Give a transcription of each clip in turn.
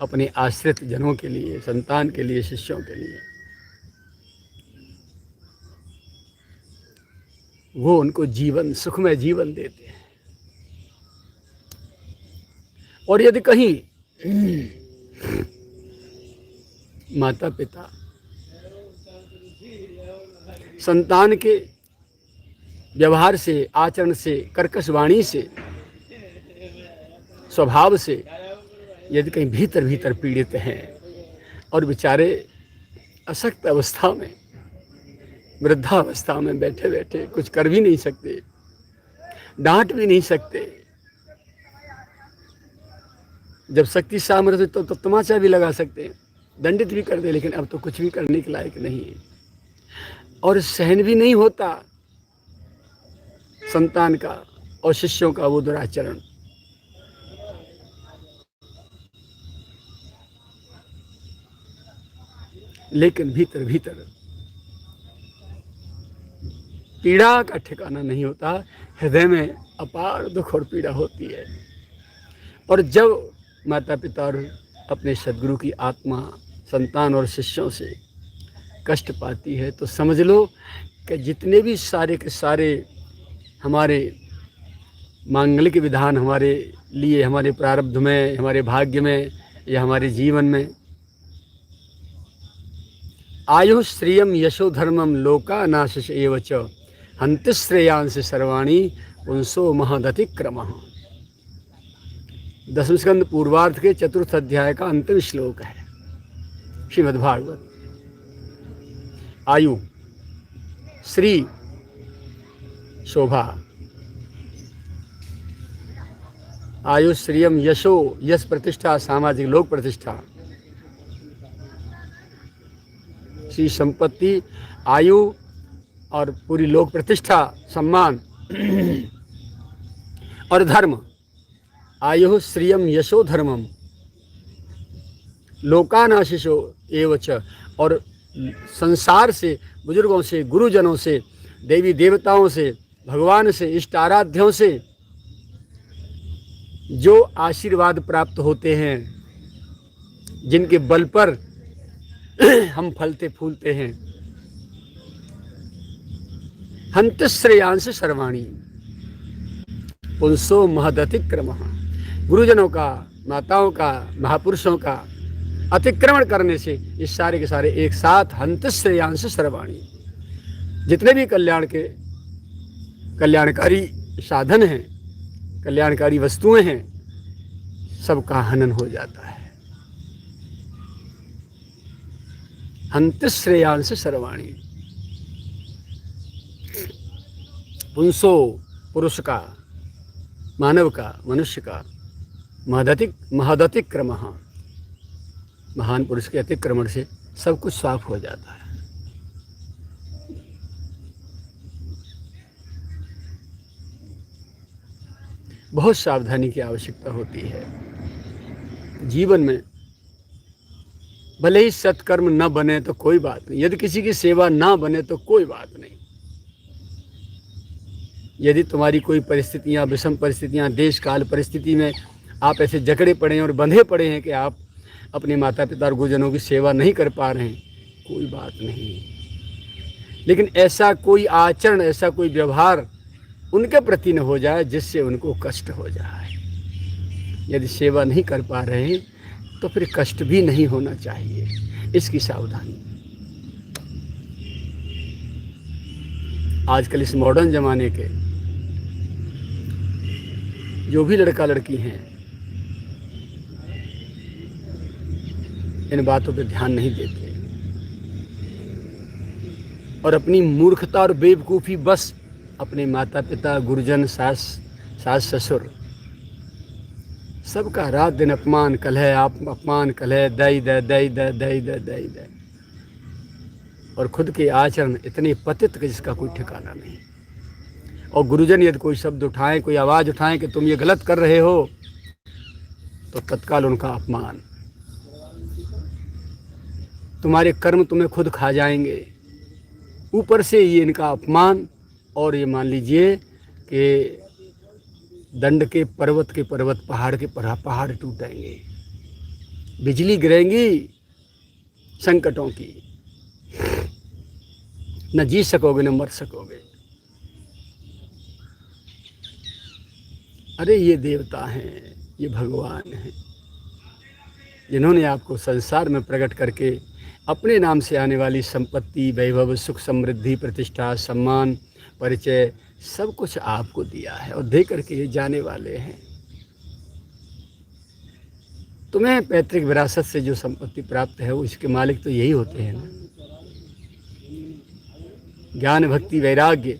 अपने आश्रित जनों के लिए, संतान के लिए, शिष्यों के लिए। वो उनको जीवन, सुखमय जीवन देते हैं। और यदि कहीं माता पिता संतान के व्यवहार से, आचरण से, कर्कश वाणी से, स्वभाव से यदि कहीं भीतर भीतर पीड़ित हैं और बेचारे अशक्त अवस्था में, वृद्धावस्था में बैठे बैठे कुछ कर भी नहीं सकते, डांट भी नहीं सकते, जब शक्ति सामर्थ्य तो तमाचा भी लगा सकते हैं, दंडित भी कर दे, लेकिन अब तो कुछ भी करने के लायक नहीं है। और सहन भी नहीं होता संतान का और शिष्यों का वो दुराचरण। लेकिन भीतर भीतर पीड़ा का ठिकाना नहीं होता, हृदय में अपार दुख और पीड़ा होती है। और जब माता पिता और अपने सद्गुरु की आत्मा संतान और शिष्यों से कष्ट पाती है तो समझ लो कि जितने भी सारे के सारे हमारे मांगलिक विधान हमारे लिए, हमारे प्रारब्ध में, हमारे भाग्य में या हमारे जीवन में, आयु श्रियम यशो धर्मम लोका नाशिष एव च हन्ति श्रेयांस सर्वाणी पुंसो महदतिक्रमः। 10वें स्कंद पूर्वार्ध के 4th अध्याय का अंतिम श्लोक है श्रीमद्भागवत। आयु, श्री, शोभा, आयु श्रियम यशो, यश प्रतिष्ठा, सामाजिक लोक प्रतिष्ठा, श्री संपत्ति, आयु और पूरी लोक प्रतिष्ठा, सम्मान और धर्म। आयु श्रियम यशो धर्मम लोकानाशिषो एव च, और संसार से, बुजुर्गों से, गुरुजनों से, देवी देवताओं से, भगवान से, इष्ट आराध्यों से जो आशीर्वाद प्राप्त होते हैं, जिनके बल पर हम फलते फूलते हैं, हन्ति श्रेयांस सर्वाणी पुंसो महदतिक्रमः। गुरुजनों का, माताओं का, महापुरुषों का अतिक्रमण करने से ये सारे के सारे एक साथ हन्ति श्रेयांस सर्वाणी, जितने भी कल्याणकारी साधन हैं, कल्याणकारी वस्तुएं हैं, सबका हनन हो जाता है। हन्ति श्रेयांस सर्वाणी, पुंसो, पुरुष का, मानव का, मनुष्य का, महदतिक्रमः, महान पुरुष के अतिक्रमण से सब कुछ साफ हो जाता है। बहुत सावधानी की आवश्यकता होती है जीवन में। भले ही सत्कर्म न बने तो कोई बात नहीं, यदि किसी की सेवा ना बने तो कोई बात नहीं। यदि तुम्हारी कोई परिस्थितियां, विषम परिस्थितियां, देश काल परिस्थिति में आप ऐसे जकड़े पड़े हैं और बंधे पड़े हैं कि आप अपने माता पिता और गुरुजनों की सेवा नहीं कर पा रहे हैं, कोई बात नहीं। लेकिन ऐसा कोई आचरण, ऐसा कोई व्यवहार उनके प्रति न हो जाए जिससे उनको कष्ट हो जाए। यदि सेवा नहीं कर पा रहे हैं तो फिर कष्ट भी नहीं होना चाहिए, इसकी सावधानी। आजकल इस मॉडर्न ज़माने के जो भी लड़का लड़की हैं, इन बातों पे ध्यान नहीं देते और अपनी मूर्खता और बेवकूफ़ी बस अपने माता पिता, गुरुजन, सास ससुर, सबका रात दिन अपमान, कलह, अपमान, कलह, दई दई, और खुद के आचरण इतने पतित कि जिसका कोई ठिकाना नहीं। और गुरुजन यदि कोई शब्द उठाएं, कोई आवाज़ उठाएं कि तुम ये गलत कर रहे हो, तो तत्काल उनका अपमान। तुम्हारे कर्म तुम्हें खुद खा जाएंगे, ऊपर से ये इनका अपमान। और ये मान लीजिए कि दंड के पर्वत, पहाड़ के पहाड़ टूटेंगे। बिजली गिरेंगी संकटों की, न जी सकोगे न मर सकोगे। अरे ये देवता हैं, ये भगवान हैं, जिन्होंने आपको संसार में प्रकट करके अपने नाम से आने वाली संपत्ति, वैभव, सुख, समृद्धि, प्रतिष्ठा, सम्मान, परिचय सब कुछ आपको दिया है और दे करके ये जाने वाले हैं। तुम्हें पैतृक विरासत से जो संपत्ति प्राप्त है वो इसके मालिक तो यही होते हैं ना। ज्ञान, भक्ति, वैराग्य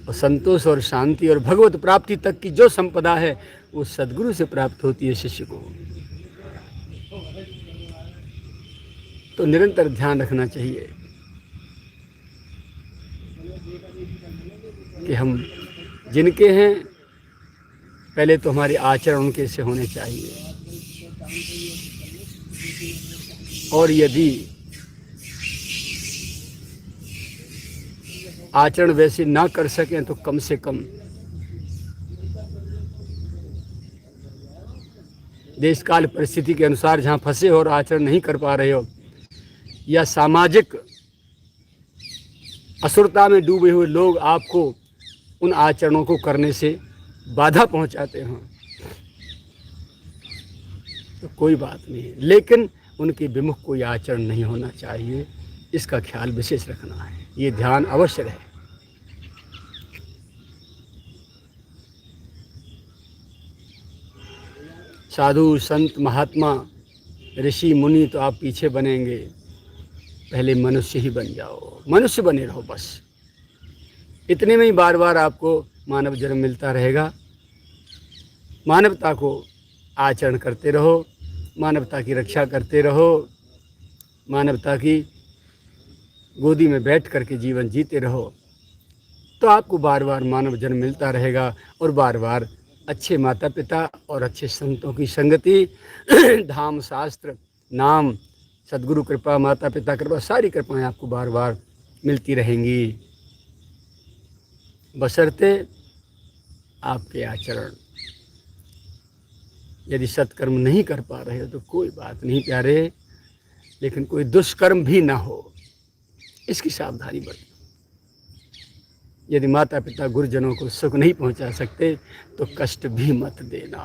और संतोष और शांति और भगवत प्राप्ति तक की जो संपदा है वो सद्गुरु से प्राप्त होती है शिष्य को। तो निरंतर ध्यान रखना चाहिए कि हम जिनके हैं पहले तो हमारे आचरण उनके से होने चाहिए, और यदि आचरण वैसे ना कर सकें तो कम से कम देश काल परिस्थिति के अनुसार जहाँ फंसे हो और आचरण नहीं कर पा रहे हो, या सामाजिक असुरता में डूबे हुए लोग आपको उन आचरणों को करने से बाधा पहुंचाते हों तो कोई बात नहीं, लेकिन उनके विमुख कोई आचरण नहीं होना चाहिए, इसका ख्याल विशेष रखना है। ये ध्यान अवश्य रहे। साधु संत महात्मा ऋषि मुनि तो आप पीछे बनेंगे, पहले मनुष्य ही बन जाओ, मनुष्य बने रहो बस। इतने में ही बार बार आपको मानव जन्म मिलता रहेगा। मानवता को आचरण करते रहो, मानवता की रक्षा करते रहो, मानवता की गोदी में बैठ करके जीवन जीते रहो, तो आपको बार बार मानव जन्म मिलता रहेगा और बार बार अच्छे माता पिता और अच्छे संतों की संगति, धाम, शास्त्र, नाम, सद्गुरु कृपा, माता पिता कृपा, सारी कृपाएं आपको बार बार मिलती रहेंगी, बशर्ते आपके आचरण। यदि सत्कर्म नहीं कर पा रहे हो तो कोई बात नहीं प्यारे, लेकिन कोई दुष्कर्म भी ना हो इसकी सावधानी बरतो। यदि माता पिता गुरुजनों को सुख नहीं पहुंचा सकते तो कष्ट भी मत देना।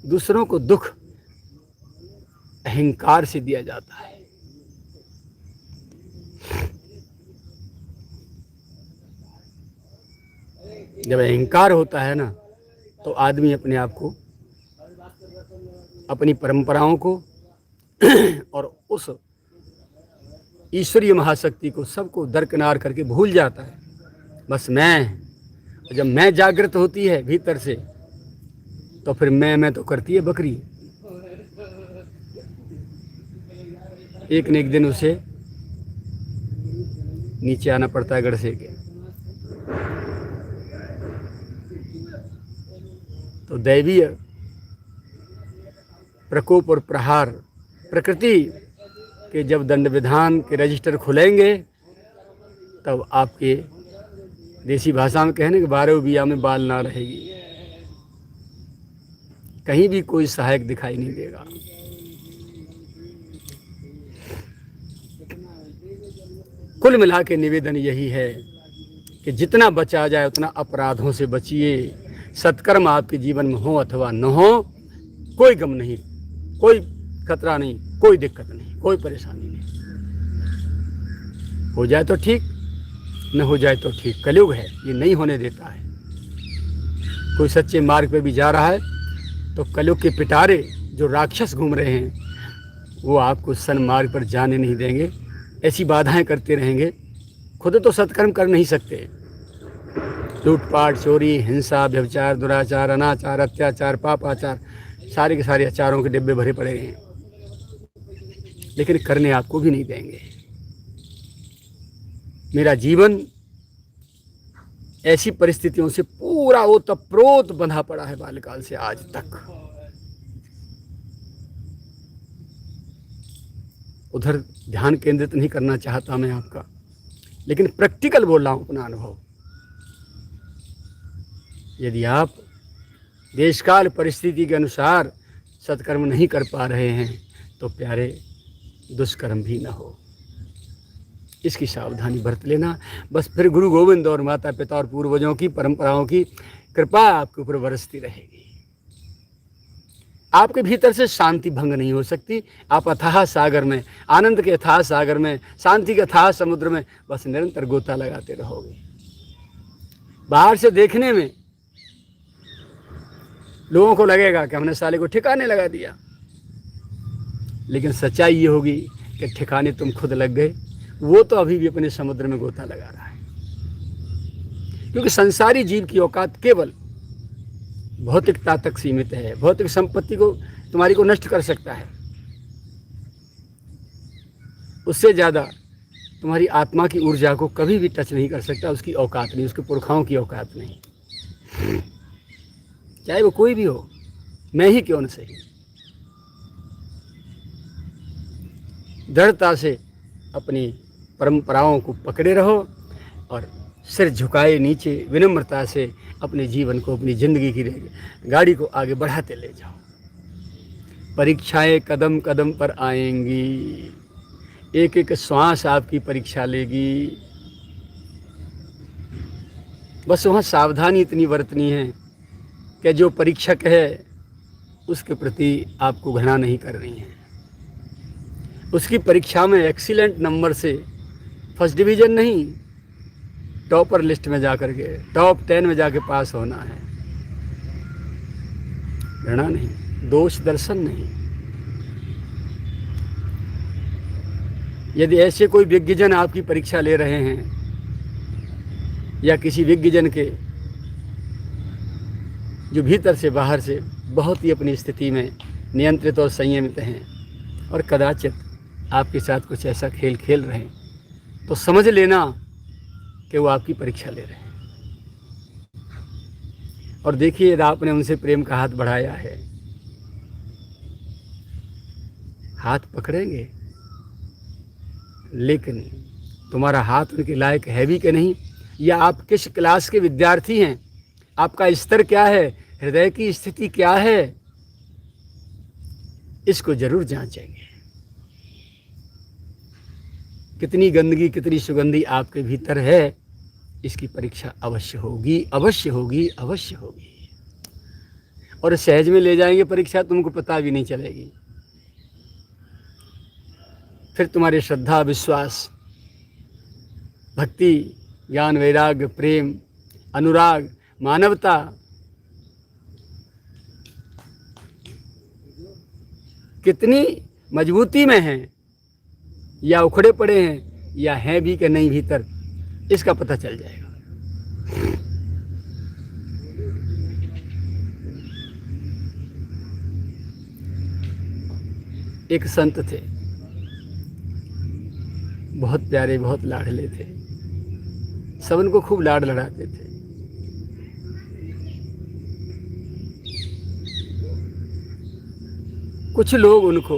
दूसरों को दुख अहंकार से दिया जाता है। जब अहंकार होता है ना तो आदमी अपने आप को, अपनी परंपराओं को और उस ईश्वरीय महाशक्ति को सबको दरकिनार करके भूल जाता है। बस मैं, जब मैं जागृत होती है भीतर से तो फिर मैं तो करती है बकरी। एक न एक दिन उसे नीचे आना पड़ता है गड़से के। तो दैवीय प्रकोप और प्रहार, प्रकृति के जब दंड विधान के रजिस्टर खुलेंगे तब आपके देसी भाषा में कहने के 12 बिया में बाल ना रहेगी, कहीं भी कोई सहायक दिखाई नहीं देगा। कुल मिला के निवेदन यही है कि जितना बचा जाए उतना अपराधों से बचिए। सत्कर्म आपके जीवन में हो अथवा न हो, कोई गम नहीं, कोई खतरा नहीं, कोई दिक्कत नहीं, कोई परेशानी नहीं। हो जाए तो ठीक, न हो जाए तो ठीक। कलयुग है, ये नहीं होने देता है। कोई सच्चे मार्ग पे भी जा रहा है तो कलयुग के पिटारे जो राक्षस घूम रहे हैं वो आपको सन्मार्ग पर जाने नहीं देंगे, ऐसी बाधाएं करते रहेंगे। खुद तो सत्कर्म कर नहीं सकते। लूटपाट, चोरी, हिंसा, व्यभिचार, दुराचार, अनाचार, अत्याचार, पापाचार, सारे के सारे आचारों के डिब्बे भरे पड़े हैं, लेकिन करने आपको भी नहीं देंगे। मेरा जीवन ऐसी परिस्थितियों से पूरा ओतप्रोत बंधा पड़ा है बाल्यकाल से आज तक। उधर ध्यान केंद्रित नहीं करना चाहता मैं आपका, लेकिन प्रैक्टिकल बोल रहा हूं अपना अनुभव। यदि आप देशकाल परिस्थिति के अनुसार सत्कर्म नहीं कर पा रहे हैं तो प्यारे दुष्कर्म भी न हो, इसकी सावधानी बरत लेना। बस फिर गुरु गोविंद और माता पिता और पूर्वजों की परंपराओं की कृपा आपके ऊपर बरसती रहेगी। आपके भीतर से शांति भंग नहीं हो सकती। आप अथाह सागर में, आनंद के अथाह सागर में, शांति के अथाह समुद्र में बस निरंतर गोता लगाते रहोगे। बाहर से देखने में लोगों को लगेगा कि हमने साले को ठिकाने लगा दिया, लेकिन सच्चाई ये होगी कि ठिकाने तुम खुद लग गए, वो तो अभी भी अपने समुद्र में गोता लगा रहा है। क्योंकि संसारी जीव की औकात केवल भौतिकता तक सीमित है। भौतिक संपत्ति को तुम्हारी को नष्ट कर सकता है, उससे ज़्यादा तुम्हारी आत्मा की ऊर्जा को कभी भी टच नहीं कर सकता। उसकी औकात नहीं, उसके पुरखाओं की औकात नहीं, चाहे वो कोई भी हो, मैं ही क्यों न सही। दृढ़ता से अपनी परंपराओं को पकड़े रहो और सिर झुकाए नीचे विनम्रता से अपने जीवन को, अपनी ज़िंदगी की गाड़ी को आगे बढ़ाते ले जाओ। परीक्षाएं कदम कदम पर आएंगी, एक एक श्वास आपकी परीक्षा लेगी। बस वहाँ सावधानी इतनी बरतनी है कि जो परीक्षक है उसके प्रति आपको घृणा नहीं करनी है। उसकी परीक्षा में एक्सीलेंट नंबर से, फर्स्ट डिवीज़न नहीं, टॉपर लिस्ट में जाकर के टॉप 10 में जाके पास होना है। घृणा नहीं, दोष दर्शन नहीं। यदि ऐसे कोई विज्ञजन आपकी परीक्षा ले रहे हैं या किसी विज्ञजन के जो भीतर से बाहर से बहुत ही अपनी स्थिति में नियंत्रित और संयमित हैं और कदाचित आपके साथ कुछ ऐसा खेल खेल रहे हैं, तो समझ लेना कि वो आपकी परीक्षा ले रहे हैं। और देखिए, यदि आपने उनसे प्रेम का हाथ बढ़ाया है, हाथ पकड़ेंगे, लेकिन तुम्हारा हाथ उनके लायक है भी कि नहीं, या आप किस क्लास के विद्यार्थी हैं, आपका स्तर क्या है, हृदय की स्थिति क्या है, इसको जरूर जांचेंगे। कितनी गंदगी, कितनी सुगंधी आपके भीतर है, इसकी परीक्षा अवश्य होगी, अवश्य होगी, अवश्य होगी। और सहज में ले जाएंगे परीक्षा, तुमको पता भी नहीं चलेगी। फिर तुम्हारी श्रद्धा, विश्वास, भक्ति, ज्ञान, वैराग्य, प्रेम, अनुराग, मानवता कितनी मजबूती में हैं, या उखड़े पड़े हैं, या हैं भी कि नहीं भीतर, इसका पता चल जाएगा। एक संत थे, बहुत प्यारे, बहुत लाडले थे, सब उनको खूब लाड लड़ाते थे। कुछ लोग उनको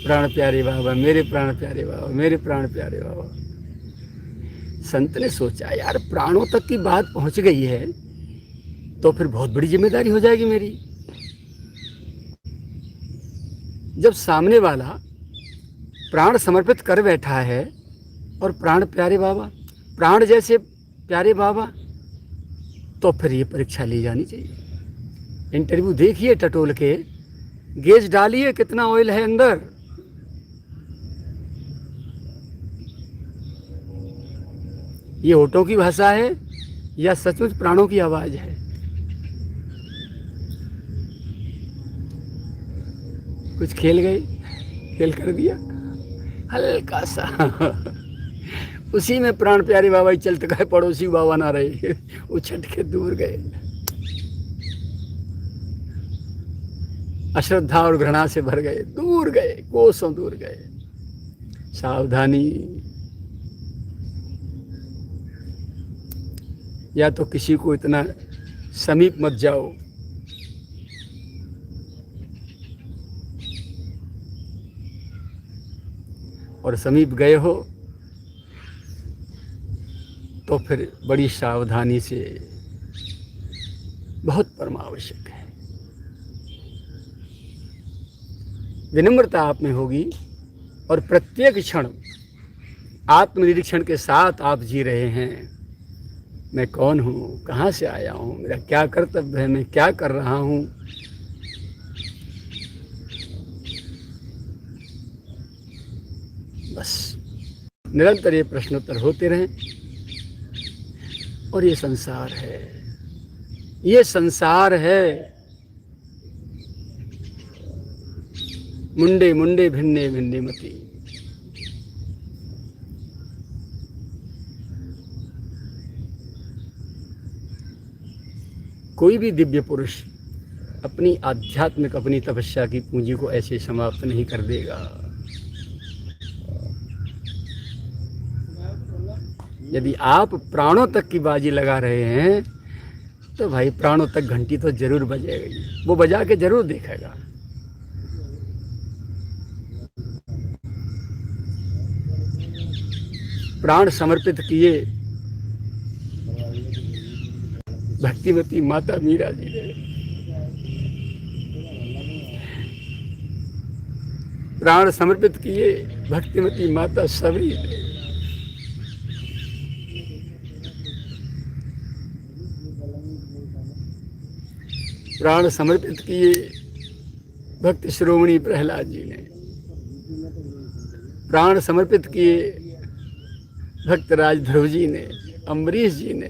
प्राण प्यारे बाबा, मेरे प्राण प्यारे बाबा, मेरे प्राण प्यारे बाबा। संत ने सोचा, यार प्राणों तक की बात पहुंच गई है तो फिर बहुत बड़ी जिम्मेदारी हो जाएगी मेरी। जब सामने वाला प्राण समर्पित कर बैठा है और प्राण प्यारे बाबा, प्राण जैसे प्यारे बाबा, तो फिर ये परीक्षा ली जानी चाहिए। इंटरव्यू देखिए टटोल के, गेज डालिए कितना ऑयल है अंदर। ये होठों की भाषा है या सचमुच प्राणों की आवाज है? कुछ खेल गए, खेल कर दिया हल्का सा उसी में प्राण प्यारे बाबा ही चलते गए, पड़ोसी बाबा ना रहे, उछट के दूर गए। अश्रद्धा और घृणा से भर गए, दूर गए, कोसों दूर गए। सावधानी, या तो किसी को इतना समीप मत जाओ, और समीप गए हो तो फिर बड़ी सावधानी से बहुत परमावश्यक है। विनम्रता आप में होगी और प्रत्येक क्षण आत्मनिरीक्षण के साथ आप जी रहे हैं। मैं कौन हूँ, कहाँ से आया हूँ, मेरा क्या कर्तव्य है, मैं क्या कर रहा हूँ। बस निरंतर ये प्रश्नोत्तर होते रहें। और ये संसार है, ये संसार है। मुंडे मुंडे भिन्ने भिन्ने मति। कोई भी दिव्य पुरुष अपनी आध्यात्मिक, अपनी तपस्या की पूंजी को ऐसे समाप्त नहीं कर देगा। यदि आप प्राणों तक की बाजी लगा रहे हैं तो भाई प्राणों तक घंटी तो जरूर बजेगी, वो बजा के जरूर देखेगा। प्राण समर्पित किए भक्तिमती माता मीरा जी ने, प्राण समर्पित किए भक्तिमती माता सबरी ने, प्राण समर्पित किए भक्त शिरोमणि प्रहलाद जी ने, प्राण समर्पित किए भक्त राज ध्रुव जी ने, अम्बरीश जी ने।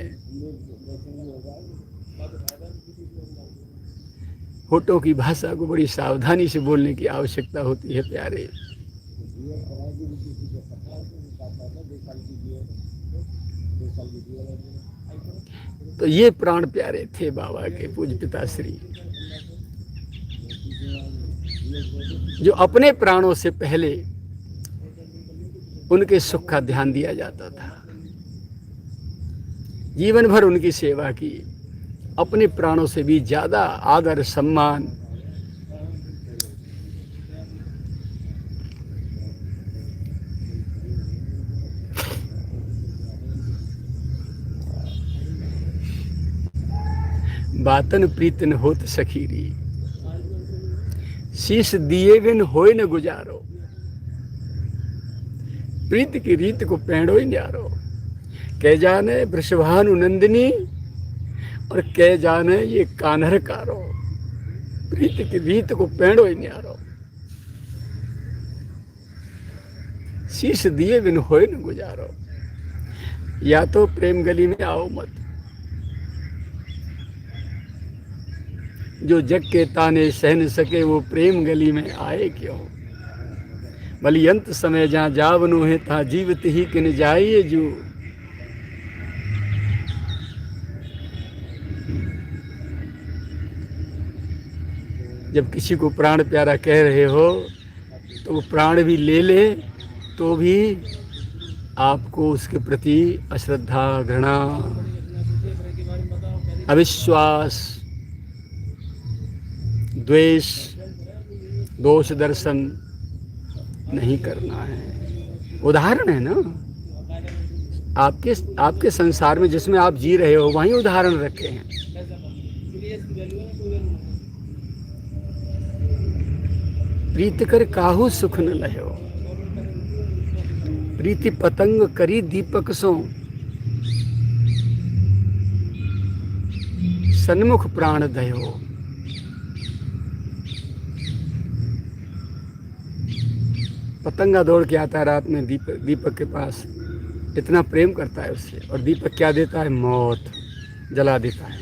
होठों की भाषा को बड़ी सावधानी से बोलने की आवश्यकता होती है प्यारे। तो ये प्राण प्यारे थे बाबा के, पूज्य पिताश्री, जो अपने प्राणों से पहले उनके सुख का ध्यान दिया जाता था। जीवन भर उनकी सेवा की, अपने प्राणों से भी ज्यादा आदर सम्मान। बातन प्रीतन होत सखीरी, शीश दिए बिन होए न गुजारो। प्रीत की रीत को पेड़ो ही न्यारो, कह जाने वृषभानु नंदिनी और कह जाने ये कान्हर कारो। प्रीत की रीत को पेड़ो ही न्यारो, शीश दिए बिन होए न गुजारो। या तो प्रेम गली में आओ मत, जो जग के ताने सह न सके वो प्रेम गली में आए क्यों। भली अंत समय जहाँ जावनु है तहाँ जीवित ही किन जाइए जो। जब किसी को प्राण प्यारा कह रहे हो तो वो प्राण भी ले ले तो भी आपको उसके प्रति अश्रद्धा, घृणा, अविश्वास, द्वेष, दोष दर्शन नहीं करना है। उदाहरण है ना, आपके संसार में जिसमें आप जी रहे हो वहीं उदाहरण रखे हैं। प्रीत कर काहू सुख न लहो, प्रीति पतंग करी दीपक सो। सन्मुख प्राण दयो, पतंगा दौड़ के आता है रात में दीपक के पास, इतना प्रेम करता है उससे, और दीपक क्या देता है, मौत जला देता है।